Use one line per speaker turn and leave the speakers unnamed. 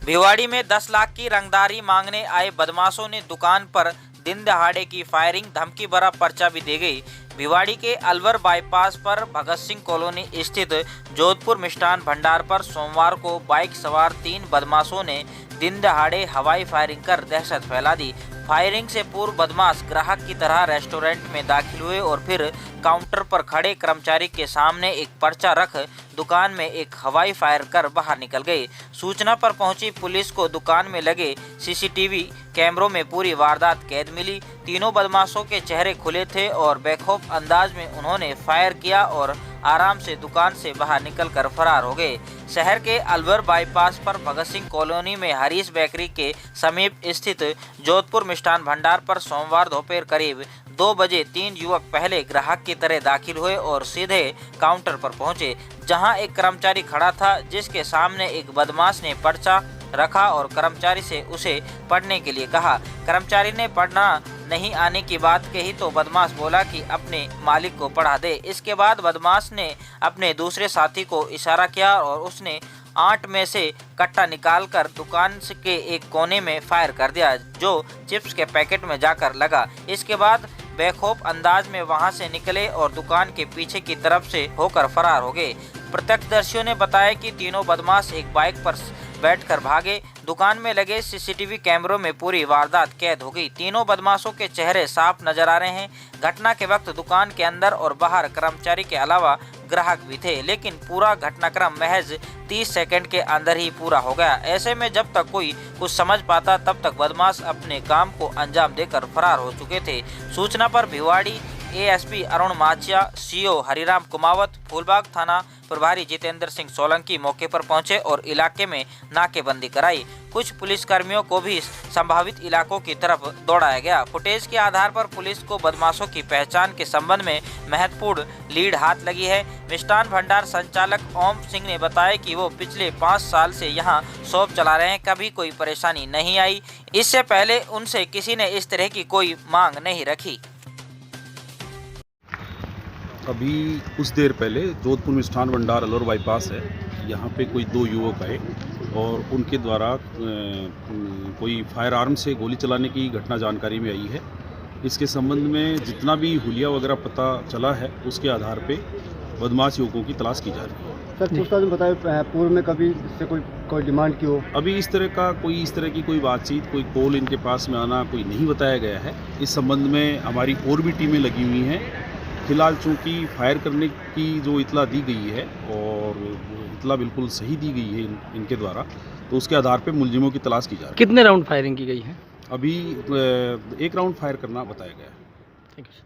भिवाड़ी में 10 लाख की रंगदारी मांगने आए बदमाशों ने दुकान पर दिन दहाड़े की फायरिंग, धमकी भरा पर्चा भी दे गई। भिवाड़ी के अलवर बाईपास पर भगत सिंह कॉलोनी स्थित जोधपुर मिष्ठान भंडार पर सोमवार को बाइक सवार 3 बदमाशों ने दिन दहाड़े हवाई फायरिंग कर दहशत फैला दी। फायरिंग से पूर्व बदमाश ग्राहक की तरह रेस्टोरेंट में दाखिल हुए और फिर काउंटर पर खड़े कर्मचारी के सामने एक पर्चा रख दुकान में एक हवाई फायर कर बाहर निकल गए। सूचना पर पहुंची पुलिस को दुकान में लगे सीसीटीवी कैमरों में पूरी वारदात कैद मिली। तीनों बदमाशों के चेहरे खुले थे और बेखौफ अंदाज में उन्होंने फायर किया और आराम से दुकान से बाहर निकलकर फरार हो गए। शहर के अलवर बाईपास पर भगत सिंह कॉलोनी में हरीश बेकरी के समीप स्थित जोधपुर मिष्ठान भंडार पर सोमवार दोपहर करीब 2 बजे 3 युवक पहले ग्राहक की तरह दाखिल हुए और सीधे काउंटर पर पहुंचे, जहां एक कर्मचारी खड़ा था जिसके सामने एक बदमाश ने पर्चा रखा और कर्मचारी से उसे पढ़ने के लिए कहा। कर्मचारी ने पढ़ना नहीं आने की बात कही तो बदमाश बोला कि अपने मालिक को पढ़ा दे। इसके बाद बदमाश ने अपने दूसरे साथी को इशारा किया और उसने 8 में से कट्टा निकालकर दुकान के एक कोने में फायर कर दिया, जो चिप्स के पैकेट में जाकर लगा। इसके बाद बेखौफ अंदाज में वहां से निकले और दुकान के पीछे की तरफ से होकर फरार हो गए। प्रत्यक्षदर्शियों ने बताया कि तीनों बदमाश एक बाइक पर बैठकर भागे। दुकान में लगे सीसीटीवी कैमरों में पूरी वारदात कैद हो गई। तीनों बदमाशों के चेहरे साफ नजर आ रहे हैं। घटना के वक्त दुकान के अंदर और बाहर कर्मचारी के अलावा ग्राहक भी थे, लेकिन पूरा घटनाक्रम महज 30 सेकंड के अंदर ही पूरा हो गया। ऐसे में जब तक कोई कुछ समझ पाता तब तक बदमाश अपने काम को अंजाम देकर फरार हो चुके थे। सूचना पर भिवाड़ी एएसपी अरुण माचिया, सीओ हरिराम कुमावत, फूलबाग थाना प्रभारी जितेंद्र सिंह सोलंकी मौके पर पहुंचे और इलाके में नाकेबंदी कराई। कुछ पुलिसकर्मियों को भी संभावित इलाकों की तरफ दौड़ाया गया। फुटेज के आधार पर पुलिस को बदमाशों की पहचान के संबंध में महत्वपूर्ण लीड हाथ लगी है। मिष्ठान भंडार संचालक ओम सिंह ने बताया कि वो पिछले 5 साल से यहां शॉप चला रहे हैं, कभी कोई परेशानी नहीं आई। इससे पहले उनसे किसी ने इस तरह की कोई मांग नहीं रखी।
अभी कुछ देर पहले जोधपुर मिष्ठान भंडार अलवर बाईपास है, यहाँ पे कोई 2 युवक आए और उनके द्वारा कोई फायर आर्म से गोली चलाने की घटना जानकारी में आई है। इसके संबंध में जितना भी हुलिया वगैरह पता चला है उसके आधार पे बदमाश युवकों की तलाश की जा रही है।
सर पूछताछ में बताया पूर्व में कभी इससे कोई डिमांड की हो?
अभी इस तरह की कोई बातचीत, कोई कॉल इनके पास में आना कोई नहीं बताया गया है। इस संबंध में हमारी और भी टीमें लगी हुई हैं। फिलहाल चूँकि फायर करने की जो इतला दी गई है और इतला बिल्कुल सही दी गई है इनके द्वारा, तो उसके आधार पे मुलजिमों की तलाश की जा रही है।
कितने राउंड फायरिंग की गई है?
अभी 1 राउंड फायर करना बताया गया है।
Thank you.